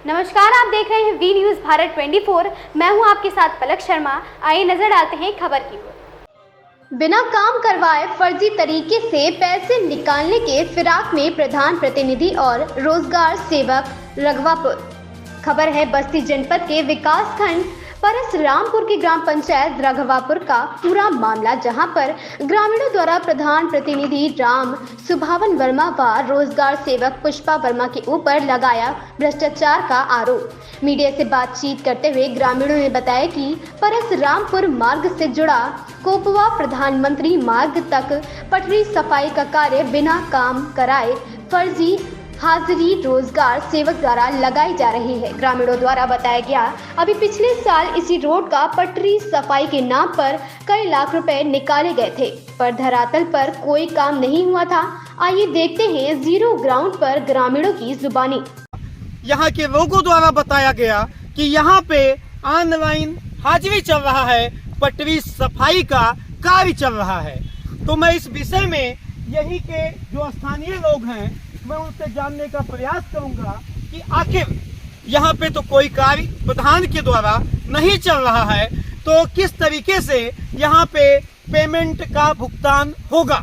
नमस्कार, आप देख रहे हैं वी न्यूज भारत 24। मैं हूं आपके साथ पलक शर्मा। आइए नजर डालते हैं खबर की ओर। बिना काम करवाए फर्जी तरीके से पैसे निकालने के फिराक में प्रधान प्रतिनिधि और रोजगार सेवक रघवापुर। खबर है बस्ती जनपद के विकास खंड परसरामपुर की ग्राम पंचायत रघवापुर का पूरा मामला, जहां पर ग्रामीणों द्वारा प्रधान प्रतिनिधि राम सुभावन वर्मा व रोजगार सेवक पुष्पा वर्मा के ऊपर लगाया भ्रष्टाचार का आरोप। मीडिया से बातचीत करते हुए ग्रामीणों ने बताया कि परसरामपुर मार्ग से जुड़ा कोपवा प्रधानमंत्री मार्ग तक पटरी सफाई का कार्य बिना काम कराए फर्जी हाजिरी रोजगार सेवक द्वारा लगाई जा रही है। ग्रामीणों द्वारा बताया गया, अभी पिछले साल इसी रोड का पटरी सफाई के नाम पर कई लाख रुपए निकाले गए थे, पर धरातल पर कोई काम नहीं हुआ था। आइए देखते हैं जीरो ग्राउंड पर ग्रामीणों की जुबानी। यहाँ के लोगों द्वारा बताया गया कि यहाँ पे ऑनलाइन हाजिरी चल रहा है, पटरी सफाई का कार्य चल रहा है। तो मैं इस विषय में यही के जो स्थानीय लोग हैं, मैं उनसे जानने का प्रयास करूंगा कि आखिर यहाँ पे तो कोई कार्य प्रधान के द्वारा नहीं चल रहा है, तो किस तरीके से यहाँ पे पेमेंट का भुगतान होगा।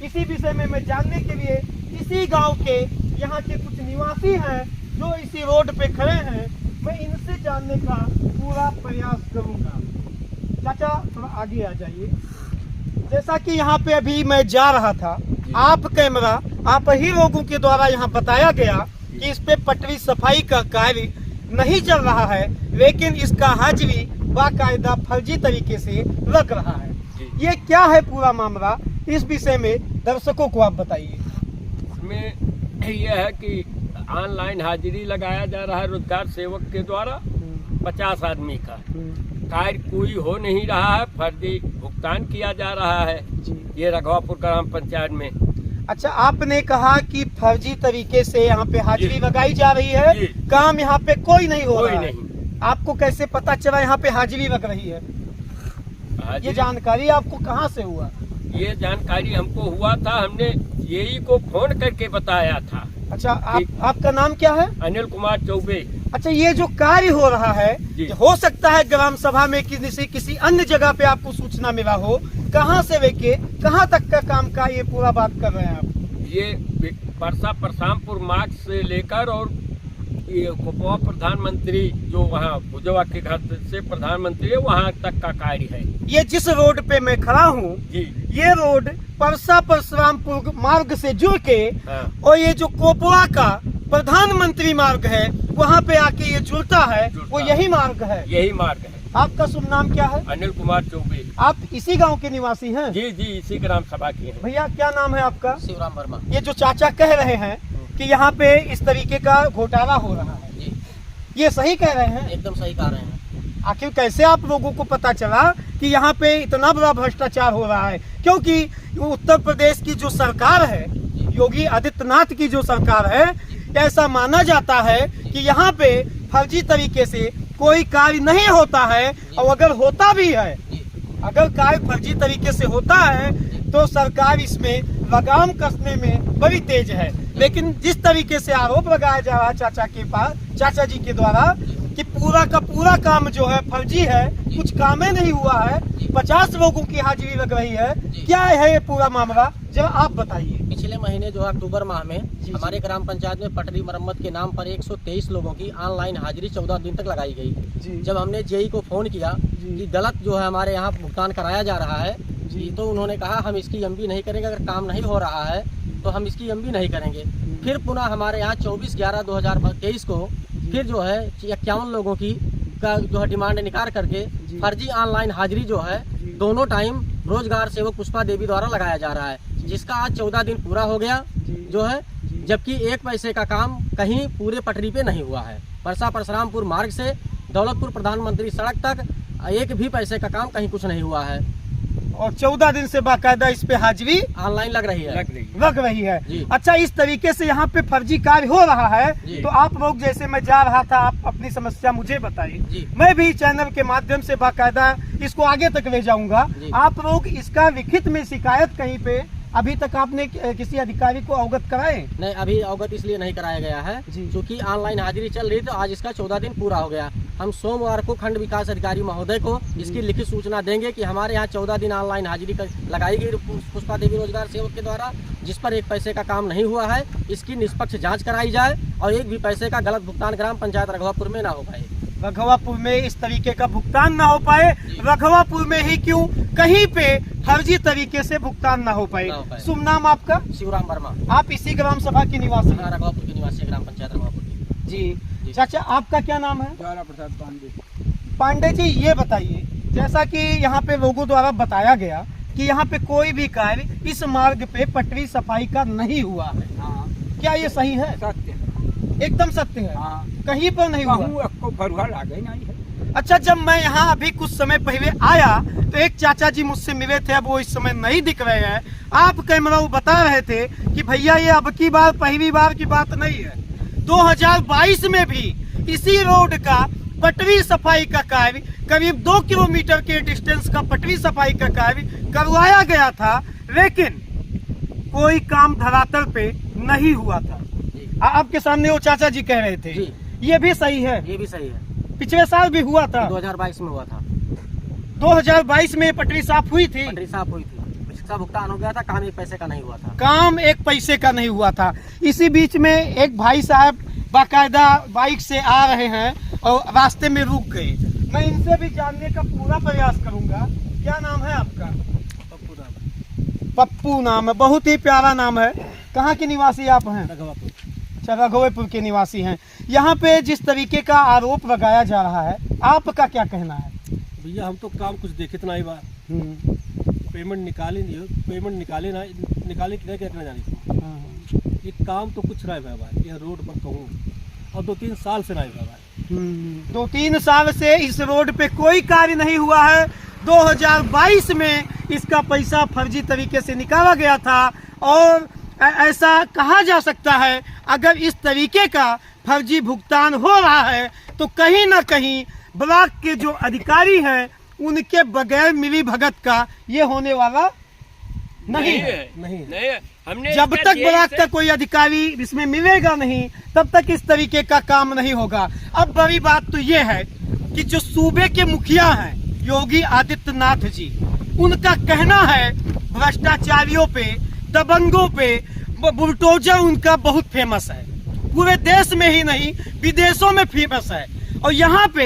इसी विषय में मैं जानने के लिए इसी गांव के यहाँ के कुछ निवासी हैं जो इसी रोड पे खड़े हैं, मैं इनसे जानने का पूरा प्रयास करूंगा। चाचा थोड़ा आगे आ जाइए। जैसा कि यहाँ पे अभी मैं जा रहा था, आप कैमरा आप ही लोगों के द्वारा यहाँ बताया गया कि इस पे पटरी सफाई का कार्य नहीं चल रहा है, लेकिन इसका हाजिरी बाकायदा फर्जी तरीके से लग रहा है। ये क्या है पूरा मामला, इस विषय में दर्शकों को आप बताइए। इसमें यह है कि ऑनलाइन हाजिरी लगाया जा रहा है रोजगार सेवक के द्वारा 50 आदमी का कार्य कोई हो नहीं रहा है, फर्जी भुगतान किया जा रहा है ये रघवापुर ग्राम पंचायत में। अच्छा, आपने कहा कि फर्जी तरीके से यहाँ पे हाजिरी लगाई जा रही है, काम यहाँ पे कोई नहीं हो रहा है। आपको कैसे पता चला यहाँ पे हाजिरी लग रही है? ये जानकारी आपको कहाँ से हुआ? ये जानकारी हमको हुआ था, हमने यही को फोन करके बताया था। अच्छा, आपका नाम क्या है? अनिल कुमार चौबे। अच्छा, ये जो कार्य हो रहा है, हो सकता है ग्राम सभा में किसी अन्य जगह पे आपको सूचना मिला हो, कहाँ से लेके कहाँ तक का काम का ये पूरा बात कर रहे हैं आप? ये परसामपुर मार्ग से लेकर और ये कोपवा प्रधानमंत्री जो वहाँ भुजवा के घर से प्रधानमंत्री है वहाँ तक का कार्य है। ये जिस रोड पे मैं खड़ा हूँ, ये रोड परसामपुर मार्ग से जुड़ के और ये जो कोपवा का प्रधानमंत्री मार्ग है वहाँ पे आके ये जुड़ता है, वो यही मार्ग है। यही मार्ग है। आपका शुभ नाम क्या है? अनिल कुमार चौबे। आप इसी गांव के निवासी हैं? जी, इसी ग्राम सभा के हैं। भैया क्या नाम है आपका? शिवराम वर्मा। ये जो चाचा कह रहे हैं कि यहाँ पे इस तरीके का घोटाला हो रहा है, ये सही कह रहे हैं? एकदम सही कह रहे हैं। आखिर कैसे आप लोगों को पता चला कि यहाँ पे इतना बड़ा भ्रष्टाचार हो रहा है? क्योंकि उत्तर प्रदेश की जो सरकार है, योगी आदित्यनाथ की जो सरकार है, ऐसा माना जाता है कि यहाँ पे फर्जी तरीके से कोई कार्य नहीं होता है, और अगर होता भी है, अगर कार्य फर्जी तरीके से होता है तो सरकार इसमें लगाम कसने में बड़ी तेज है। लेकिन जिस तरीके से आरोप लगाया जा रहा है चाचा जी के द्वारा कि पूरा का पूरा काम जो है फर्जी है, कुछ काम ही नहीं हुआ है, 50 लोगों की हाजिरी लग रही है, क्या है ये पूरा मामला, जरा आप बताइए। पिछले महीने जो अक्टूबर माह में हमारे ग्राम पंचायत में पटरी मरम्मत के नाम पर 123 लोगों की ऑनलाइन हाजिरी 14 दिन तक लगाई गई। जब हमने जेई को फोन किया कि गलत जो है हमारे यहाँ भुगतान कराया जा रहा है, तो उन्होंने कहा हम इसकी एमबी नहीं करेंगे, अगर काम नहीं हो रहा है तो हम इसकी एमबी नहीं करेंगे। फिर पुनः हमारे यहाँ 24/11/2023 को फिर जो है 51 लोगों की का जो है डिमांड निकाल करके फर्जी ऑनलाइन हाजिरी जो है दोनों टाइम रोजगार सेवक पुष्पा देवी द्वारा लगाया जा रहा है, जिसका आज 14 दिन पूरा हो गया जो है, जबकि 1 पैसे का काम कहीं पूरे पटरी पे नहीं हुआ है। परसामपुर मार्ग से दौलतपुर प्रधानमंत्री सड़क तक 1 भी पैसे का काम कहीं कुछ नहीं हुआ है, और 14 दिन से बाकायदा इस पे हाजिरी ऑनलाइन लग रही है। अच्छा, इस तरीके से यहाँ पे फर्जी कार्य हो रहा है, तो आप लोग, जैसे मैं जा रहा था, आप अपनी समस्या मुझे बताइए, मैं भी चैनल के माध्यम से बाकायदा इसको आगे तक ले जाऊंगा। आप लोग इसका लिखित में शिकायत कहीं पे अभी तक आपने किसी अधिकारी को अवगत कराए? नहीं, अभी अवगत इसलिए नहीं कराया गया है जी। क्योंकि ऑनलाइन हाजिरी चल रही, तो आज इसका 14 दिन पूरा हो गया। हम सोमवार को खंड विकास अधिकारी महोदय को इसकी लिखित सूचना देंगे कि हमारे यहाँ 14 दिन ऑनलाइन हाजिरी लगाई गई पुष्पा देवी रोजगार सेवक के द्वारा, जिस पर एक पैसे का काम नहीं हुआ है। इसकी निष्पक्ष जांच कराई जाए और एक भी पैसे का गलत भुगतान ग्राम पंचायत रघवापुर में ना हो पाए। रघवापुर में इस तरीके का भुगतान ना हो पाए, रघवापुर में ही क्यों, कहीं पे फर्जी तरीके से भुगतान ना हो पाए। शुभ नाम आपका? शिवराम वर्मा। आप इसी ग्राम सभा के निवासी हैं? रघवापुर के निवासी, ग्राम पंचायत रघवापुर की। जी चाचा, आपका क्या नाम है? ज्वाला प्रसाद पांडे। पांडे जी, ये बताइए, जैसा कि यहाँ पे लोगों द्वारा बताया गया कि यहाँ पे कोई भी कार्य इस मार्ग पे पटरी सफाई का नहीं हुआ है, हाँ, क्या ये सही है? सत्य है। एकदम सत्य है। हाँ, कहीं पर नहीं हुआ। कहूँ आपको फरुहा लागे नहीं है। अच्छा, जब मैं यहाँ अभी कुछ समय पहले आया तो एक चाचा जी मुझसे मिले थे, अब वो इस समय नहीं दिख रहे हैं। आप कैमरा वो बता रहे थे कि भैया ये अब की बार पहली बार की बात नहीं है, 2022 में भी इसी रोड का पटरी सफाई का कार्य, करीब 2 किलोमीटर के डिस्टेंस का पटरी सफाई का कार्य करवाया गया था, लेकिन कोई काम धरातल पे नहीं हुआ था। आपके सामने वो चाचा जी कह रहे थे। जी। ये भी सही है? ये भी सही है। पिछले साल भी हुआ था, 2022 में हुआ था। 2022 में पटरी साफ हुई थी, पटरी साफ हुई थी, इसका भुगतान हो गया था, काम एक पैसे का नहीं हुआ था। काम एक पैसे का नहीं हुआ था। इसी बीच में एक भाई साहब बाकायदा बाइक से आ रहे हैं और रास्ते में रुक गए। मैं इनसे भी जानने का पूरा प्रयास करूंगा। क्या नाम है आपका? पप्पू नाम है, बहुत ही प्यारा नाम है। कहाँ के निवासी आप हैं? रघवापुर। अच्छा, रघवापुर के निवासी हैं। यहाँ पे जिस तरीके का आरोप लगाया जा रहा है, आपका क्या कहना है? भैया हम तो काम कुछ देखे तो नहीं बार पेमेंट निकाले नहीं हो, पेमेंट निकाले ना निकाले कि नहीं क्या करना जाने। ये काम तो कुछ नहीं हुआ भाई, यह रोड पर कहूँ और 2-3 साल से नहीं हुआ भाई। 2-3 साल से इस रोड पे कोई कार्य नहीं हुआ है। 2022 में इसका पैसा फर्जी तरीके से निकाला गया था और ऐसा कहा जा सकता है, अगर इस तरीके का फर्जी भुगतान हो रहा है तो कहीं ना कहीं ब्लॉक के जो अधिकारी हैं उनके बगैर मिली भगत का ये होने वाला नहीं है। नहीं है। हमने जब तक ब्लॉक का कोई अधिकारी इसमें मिलेगा नहीं, तब तक इस तरीके का काम नहीं होगा। अब बड़ी बात तो ये है कि जो सूबे के मुखिया हैं योगी आदित्यनाथ जी, उनका कहना है भ्रष्टाचारियों पे, दबंगों पे बुलडोजर उनका बहुत फेमस है, पूरे देश में ही नहीं विदेशों में फेमस है। और यहाँ पे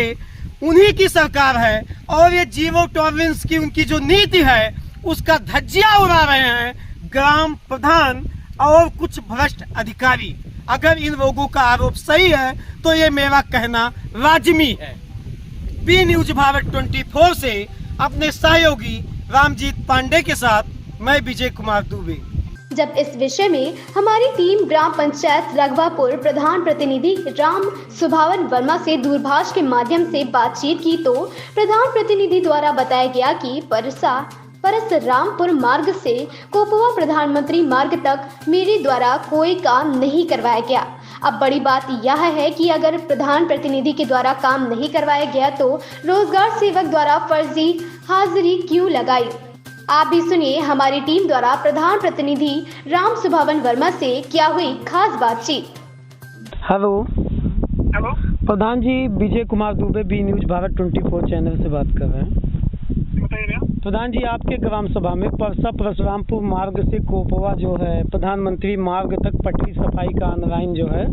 उन्हीं की सरकार है और ये जीरो टॉलरेंस की उनकी जो नीति है उसका धज्जियां उड़ा रहे हैं ग्राम प्रधान और कुछ भ्रष्ट अधिकारी। अगर इन लोगों का आरोप सही है तो ये मेरा कहना लाजमी है। बी न्यूज भारत 24 से अपने सहयोगी रामजीत पांडे के साथ मैं विजय कुमार दुबे। जब इस विषय में हमारी टीम ग्राम पंचायत रघवापुर प्रधान प्रतिनिधि राम सुभावन वर्मा से दूरभाष के माध्यम से बातचीत की तो प्रधान प्रतिनिधि द्वारा बताया गया कि परसरामपुर मार्ग से कोपवा प्रधानमंत्री मार्ग तक मेरे द्वारा कोई काम नहीं करवाया गया। अब बड़ी बात यह है कि अगर प्रधान प्रतिनिधि के द्वारा काम नहीं करवाया गया तो रोजगार सेवक द्वारा फर्जी हाजिरी क्यों लगाई। आप भी सुनिए हमारी टीम द्वारा प्रधान प्रतिनिधि राम सुभावन वर्मा से क्या हुई खास बातचीत। हेलो हेलो प्रधान जी, Vijay Kumar Dubey, B news Bharat 24 channel से बात कर रहे हैं। बताइए भैया। प्रधान जी, आपके ग्राम सभा में परसरामपुर मार्ग से कोपवा जो है प्रधानमंत्री मार्ग तक पटरी सफाई का ऑनलाइन जो है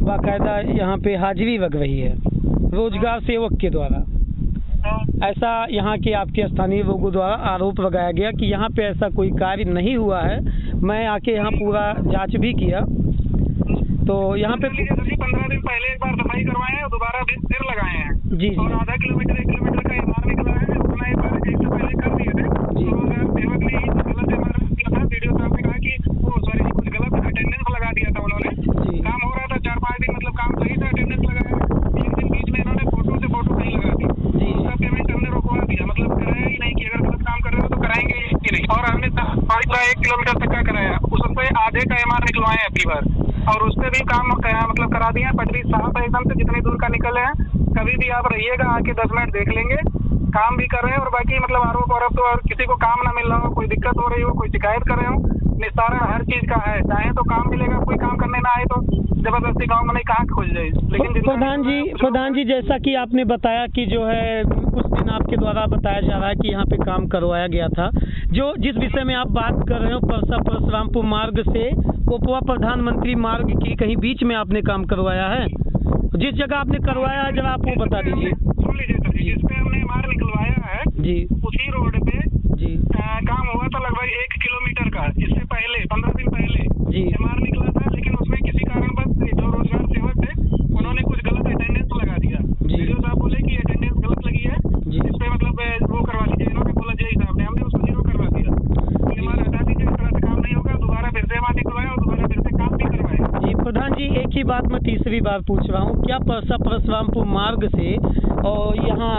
बाकायदा यहाँ पे हाजिरी लग रही है रोजगार सेवक के द्वारा। ऐसा यहाँ के आपके स्थानीय लोगों द्वारा आरोप लगाया गया कि यहाँ पे ऐसा कोई कार्य नहीं हुआ है। मैं आके यहाँ पूरा जांच भी किया तो यहाँ पे 15 दिन पहले एक बार सफाई करवाए हैं, दोबारा फिर लगाए हैं। जी और आधा किलोमीटर 1 किलोमीटर का एमआर निकला है, उतना एक बार एक से पहले कर दिए थे। तो सेवक ने गलत एमआर किया था, वीडियो साहब ने कहा कि वो सॉरी कुछ गलत अटेंडेंस लगा दिया था उन्होंने। काम हो रहा था 4-5 दिन, मतलब काम सही था, अटेंडेंस लगाया। एक दिन बीच में इन्होंने फोटो से फोटो नहीं लगा दी, उसका पेमेंट हमने रोकवा दिया, मतलब कराया ही नहीं कि अगर गलत काम कर रहे हो तो कराएंगे ही नहीं। और हमने 1 किलोमीटर तक का कराया, उससे आधे का एमआर निकलवाए हैं अगली बार, और उससे भी काम मतलब करा दिए हैं। पटरी साफ है एकदम से, जितनी दूर का निकले हैं। कभी भी आप रहिएगा, आके 10 मिनट देख लेंगे, काम भी कर रहे हैं। और बाकी मतलब आरोप तो और किसी को काम ना मिल रहा हो, कोई दिक्कत हो रही हो, कोई शिकायत कर रहे हो निस्तारण हर चीज का है। चाहे तो काम मिलेगा, कोई काम करने ना आए तो जबरदस्ती गाँव में नहीं, कहाँ खोज जाए। लेकिन प्रधान जी जैसा कि आपने बताया कि जो है कुछ दिन आपके द्वारा बताया जा रहा है कि यहाँ पे काम करवाया गया था, जो जिस विषय में आप बात कर रहे हो परसा परशुरामपुर मार्ग से कोपवा प्रधानमंत्री मार्ग की कहीं बीच में आपने काम करवाया है? जिस जगह आपने करवाया है जरा आप वो बता दीजिए। सुन लीजिए सर, जिस पे हमने मार्ग निकलवाया है जी उसी रोड पे जी काम हुआ था लगभग 1 किलोमीटर का। इससे पहले 15 दिन पहले जी एमआर निकला था, लेकिन उसमें किसी कारणवश जो रोजगार सेवक थे उन्होंने कुछ गलत अटेंडेंस लगा दिया। वीडियो साहब बोले कि अटेंडेंस गलत लगी है, जी इस पे मतलब वो करवा दीजिए। इन्होंने बोला जय साहब ने, हमने उसको 0 करवा दिया। एमआर हटा दीजिए, इस तरह से काम नहीं होगा। दोबारा फिर से एमआर निकलवाया और दोबारा फिर से काम भी करवाया। जी प्रधान जी, एक ही बात मैं तीसरी बार पूछ रहा हूँ, क्या परसा परशुरामपुर मार्ग से और यहाँ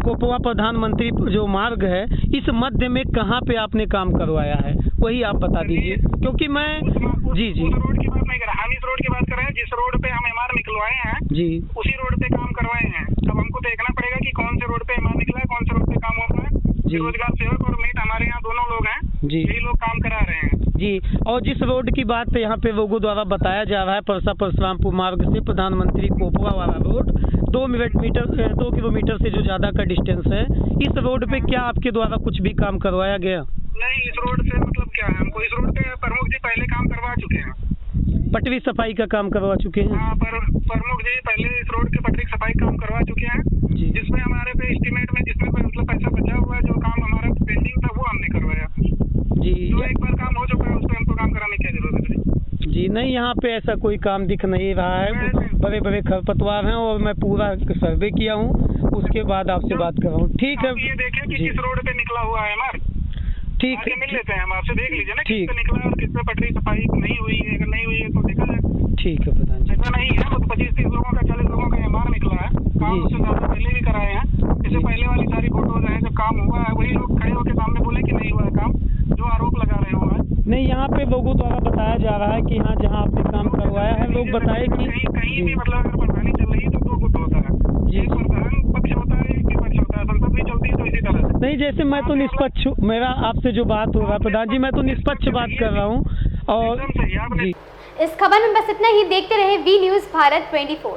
कोपवा प्रधानमंत्री जो मार्ग है इस मध्य में कहाँ पे आपने काम करवाया है, वही आप बता दीजिए। क्योंकि मैं जी उस रोड की बात नहीं कर रहा, हम इस रोड की बात कर रहे हैं जिस रोड पे हम एमआर निकलवाए हैं जी उसी रोड पे काम करवाए हैं। अब हमको देखना पड़ेगा कि कौन से रोड पे एमआर निकला है, कौन से रोड पे काम हो रहा है। रोजगार सेवक और मेट हमारे यहाँ दोनों लोग हैं जी, यही लोग काम करा रहे हैं जी। और जिस रोड की बात पे यहाँ पे लोगों द्वारा बताया जा रहा है परसा परशुरामपुर मार्ग से प्रधानमंत्री कोपवा वाला रोड 2 किलोमीटर से जो ज्यादा का डिस्टेंस है, इस रोड पे क्या आपके द्वारा कुछ भी काम करवाया गया? नहीं, इस रोड से मतलब क्या है, हमको इस रोड पे प्रमुख जी पहले काम करवा चुके हैं। पटरी सफाई का काम करवा चुके हैं? हाँ, प्रमुख जी पहले इस रोड के पटरी सफाई काम करवा चुके हैं जी, जिसमें हमारे पे एस्टीमेट में जिसमें मतलब पैसा बचा हुआ है, जो काम हमारा पेंडिंग था वो हमने करवाया जी। जो एक बार काम हो चुका है उस पर हमको काम कराने की जरूरत है जी नहीं, यहाँ पे ऐसा कोई काम दिख नहीं रहा है। बड़े बड़े खरपतवार हैं और मैं पूरा सर्वे किया हूँ, उसके बाद आपसे बात कर रहा हूँ। ठीक है, ये देखें कि जी किस रोड पे निकला हुआ है हमारे, ठीक आगे मिल है, लेते हैं हम आपसे, देख लीजिए ना किस ठीक। पे निकला है और किस पे पटरी सफाई नहीं हुई है। अगर नहीं हुई है तो देखा जाए। ठीक है प्रधान जी। ऐसा नहीं है, वो तो 25-30 लोगों का 40 लोगों का एमआर निकला है। काम उससे ज्यादा पहले भी कराए हैं। इससे पहले वाली सारी फोटोज हैं, जब काम हुआ है वही लोग खड़े होकर सामने बोले कि नहीं हुआ है काम, जो आरोप लगा रहे हो। नहीं, यहाँ पे लोगों द्वारा बताया जा रहा है कि हाँ जहाँ आपने काम करवाया है लोग बताए कि कहीं भी मतलब अगर प्रधानी चल रही है तो 2 गुट होता है, जी। एक प्रधान पक्ष होता है, एक विपक्ष होता है। संसद भी चलती है तो इसी तरह से। नहीं, जैसे मैं तो निष्पक्ष हूँ, मेरा आपसे जो बात हो रहा है प्रधान जी, मैं तो निष्पक्ष बात कर रहा हूँ। और एकदम सही आपने जी इस खबर में बस इतना ही। देखते रहे वी न्यूज़ भारत 24।